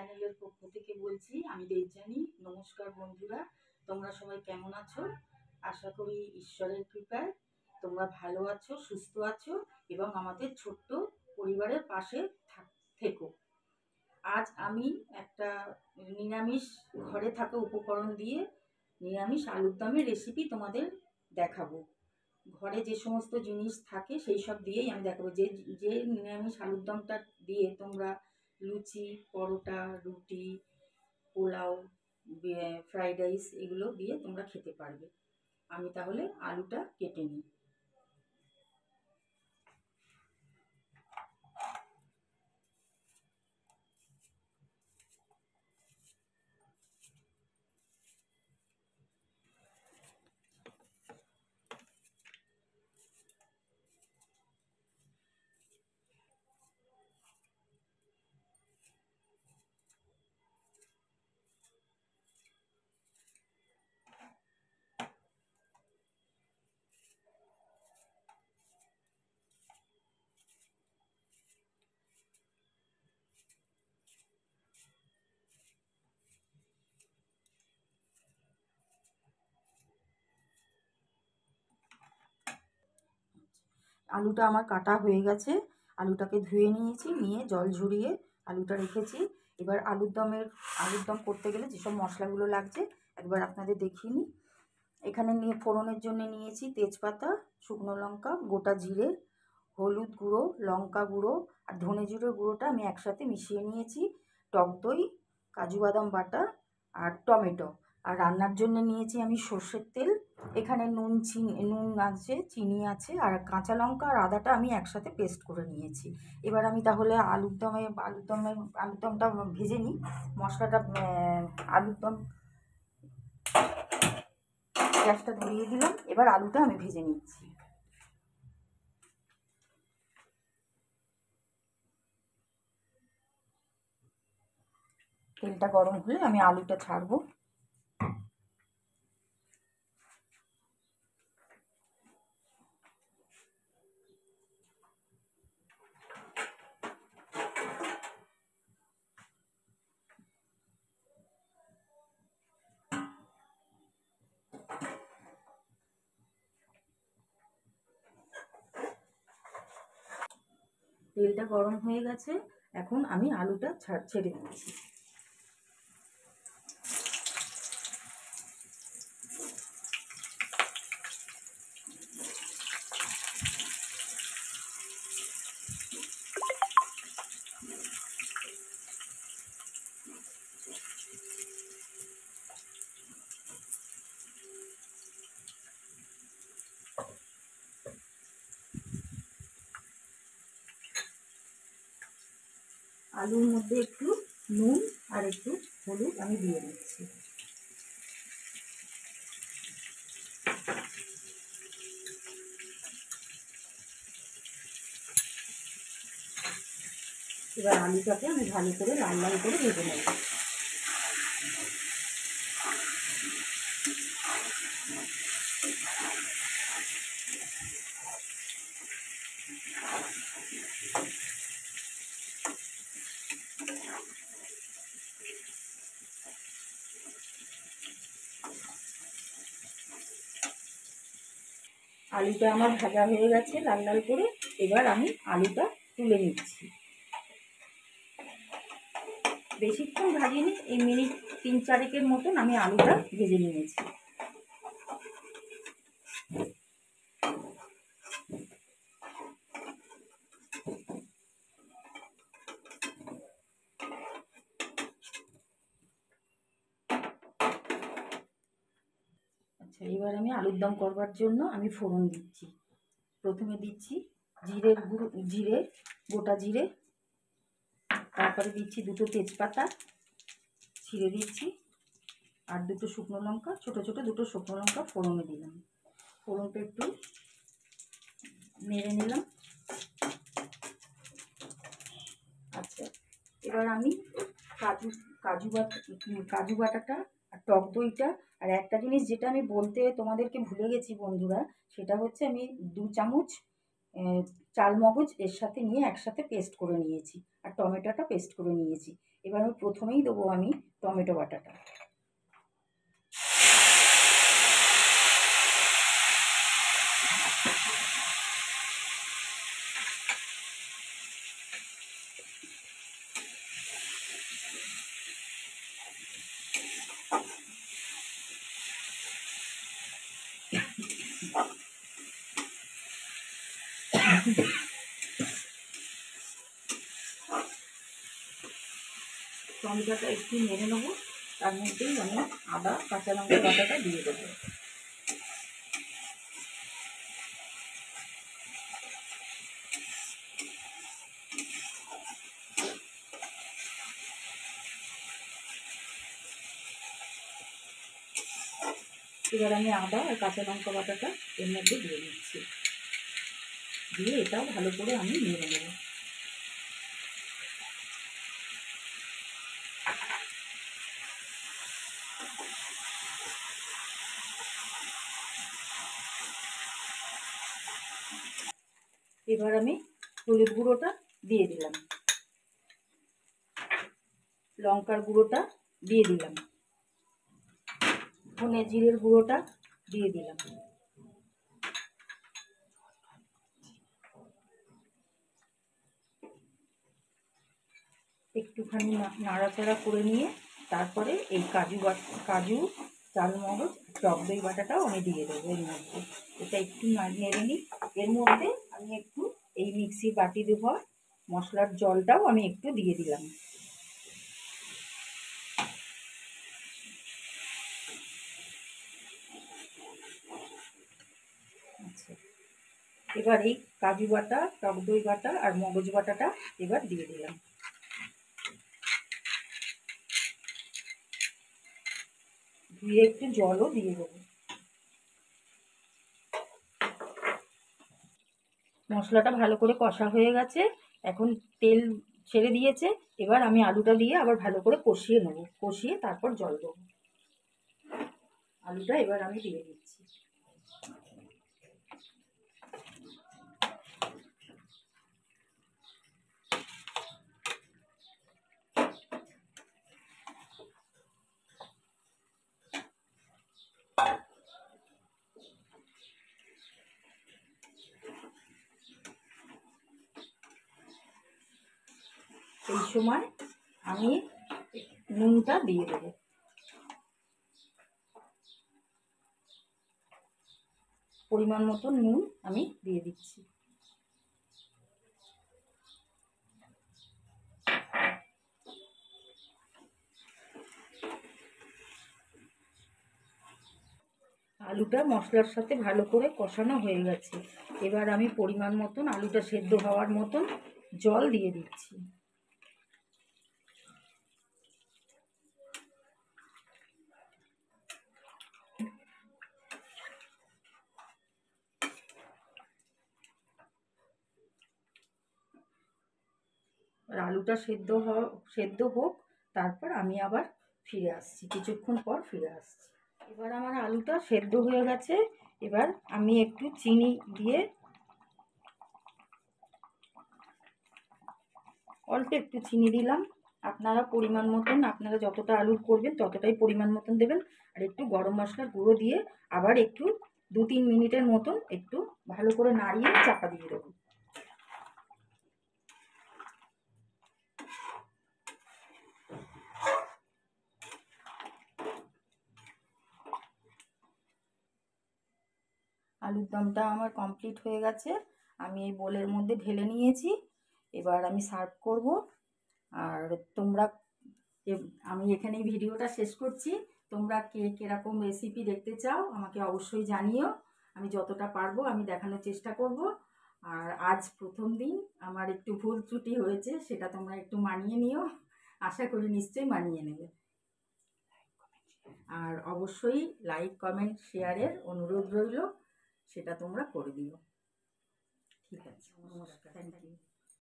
চ্যানেলের পক্ষ থেকে বলছি, আমি দেবযানী। নমস্কার বন্ধুরা, তোমরা সবাই কেমন আছো? আশা করি ঈশ্বরের কৃপায় তোমরা ভালো আছো, সুস্থ আছো এবং আমাদের ছোট্ট পরিবারের পাশে থেকো। আজ আমি একটা নিরামিষ ঘরে থাকা উপকরণ দিয়ে নিরামিষ আলুর দমের রেসিপি তোমাদের দেখাবো। ঘরে যে সমস্ত জিনিস থাকে সেই সব দিয়েই আমি দেখাবো। যে নিরামিষ আলুর দমটা দিয়ে তোমরা লুচি, পরোটা, রুটি, পোলাও, ফ্রাইড রাইস এগুলো দিয়ে তোমরা খেতে পারবে। আমি তাহলে আলুটা কেটে নিই। আলুটা আমার কাটা হয়ে গেছে। আলুটাকে ধুয়ে নিয়েছি, নিয়ে জল ঝরিয়ে আলুটা রেখেছি। এবার আলুর দম করতে গেলে যেসব মশলাগুলো লাগছে একবার আপনাদের দেখিয়ে নিই। এখানে ফোড়নের জন্য নিয়েছি তেজপাতা, শুকনো লঙ্কা, গোটা জিরে, হলুদ গুঁড়ো, লঙ্কা গুঁড়ো আর ধনে জিরে গুঁড়োটা আমি একসাথে মিশিয়ে নিয়েছি, টক দই, কাজু বাদাম বাটা আর টমেটো। আর রান্নার জন্য নিয়েছি আমি সর্ষের তেল। এখানে নুন আছে, চিনি আছে আর কাঁচা লঙ্কা আর আদাটা আমি একসাথে পেস্ট করে নিয়েছি। এবার আমি তাহলে আলুর দমটা ভেজে নিই। মশলাটা আলুর দম গ্যাসটা ধরিয়ে দিলাম। এবার আলুটা আমি ভেজে নিচ্ছি। তেলটা গরম হলে আমি আলুটা ছাড়বো। তেলটা গরম হয়ে গেছে, এখন আমি আলুটা ছেড়ে দিচ্ছি। আলুর মধ্যে একটু নুন আর একটু হলুদ আমি দিয়ে দিচ্ছি। এবার আলুটাকে আমি ভালো করে লাল লাল করে ভেজে নেব। আলুটা আমার ভাজা হয়ে গেছে লাল লাল করে। এবার আমি আলুটা তুলে নিচ্ছি। বেশিক্ষণ ভাজিনি, এই মিনিট 3-4 মতন আমি আলুটা ভেজে নিয়েছি। আচ্ছা, এবার আমি আলুর দম করবার জন্য আমি ফোড়ন দিচ্ছি। প্রথমে দিচ্ছি জিরে, গোটা জিরে, তারপরে দিচ্ছি 2টো তেজপাতা ছিঁড়ে দিচ্ছি আর 2টো শুকনো লঙ্কা, ছোটো ছোটো 2টো শুকনো লঙ্কা ফোড়নে দিলাম। ফোড়নটা একটু নেড়ে নিলাম। আচ্ছা, এবার আমি কাজু বাটাটা আর টক দইটা আর একটা জিনিস যেটা আমি বলতে তোমাদেরকে ভুলে গেছি বন্ধুরা, সেটা হচ্ছে আমি 2 চামচ চালমগজ এর সাথে নিয়ে একসাথে পেস্ট করে নিয়েছি আর টমেটোটা পেস্ট করে নিয়েছি। এবার আমি প্রথমেই দেবো আমি টমেটো বাটাটা। টমেটোটা একটু নেড়ে নেবো, তার মধ্যেই আমি আদা কাঁচা লঙ্কা বাটাটা দিয়ে দেবো। এবার আমি আদা আর কাঁচা লঙ্কা বাটাটা এর মধ্যে দিয়ে দিচ্ছি, দিয়ে এটাও ভালো করে আমি নেড়ে নেব। এবার আমি হলুদ গুঁড়োটা দিয়ে দিলাম, লঙ্কার গুঁড়োটা দিয়ে দিলাম, ধনে জিরের গুঁড়োটা দিয়ে দিলাম। একটুখানি নাড়াচাড়া করে নিয়ে তারপরে এই কাজু চালমগজ টক দই বাটাটাও আমি দিয়ে দেবো এর মধ্যে। এটা একটু নেড়ে নিই। এর মধ্যে আমি একটু এই মিক্সি বাটি দেবো, মশলার জলটাও আমি একটু দিয়ে দিলাম। আচ্ছা, এবার এই কাজু বাটা, টক দই বাটা আর মগজ বাটাটা এবার দিয়ে দিলাম। দিয়ে একটু জলও দিয়ে দেবো। মশলাটা ভালো করে কষা হয়ে গেছে, এখন তেল ছেড়ে দিয়েছে। এবার আমি আলুটা দিয়ে আবার ভালো করে কষিয়ে নেবো, কষিয়ে তারপর জল দেবো। আলুটা এবার আমি দিয়ে দিচ্ছি। এই সময় আমি নুনটা দিয়ে দেবো, পরিমাণ মতো নুন আমি দিয়ে দিচ্ছি। আলুটা মশলার সাথে ভালো করে কষানো হয়ে গেছে। এবার আমি পরিমাণ মতন আলুটা সেদ্ধ হওয়ার মতন জল দিয়ে দিচ্ছি। আর আলুটা সেদ্ধ হোক, তারপর আমি আবার ফিরে আসছি, কিছুক্ষণ পর ফিরে আসছি। এবার আমার আলুটা সেদ্ধ হয়ে গেছে। এবার আমি একটু চিনি দিয়ে, অল্প একটু চিনি দিলাম। আপনারা পরিমাণ মতন, আপনারা যতটা আলুর করবেন ততটাই পরিমাণ মতন দেবেন। আর একটু গরম মশলার গুঁড়ো দিয়ে আবার একটু 2-3 মিনিটের মতন একটু ভালো করে নাড়িয়ে চাপা দিয়ে দেবো। আলুর দমটা আমার কমপ্লিট হয়ে গেছে। আমি এই বোলের মধ্যে ঢেলে নিয়েছি। এবার আমি সার্ভ করব। আর তোমরা, আমি এখানেই ভিডিওটা শেষ করছি। তোমরা কে কীরকম রেসিপি দেখতে চাও আমাকে অবশ্যই জানিও। আমি যতটা পারবো আমি দেখানোর চেষ্টা করব। আর আজ প্রথম দিন আমার একটু ভুল ত্রুটি হয়েছে, সেটা তোমরা একটু মানিয়ে নিও। আশা করি নিশ্চয়ই মানিয়ে নেবে। আর অবশ্যই লাইক, কমেন্ট, শেয়ারের অনুরোধ রইল, সেটা তোমরা করে দিও। ঠিক আছে, নমস্কার, থ্যাংক ইউ।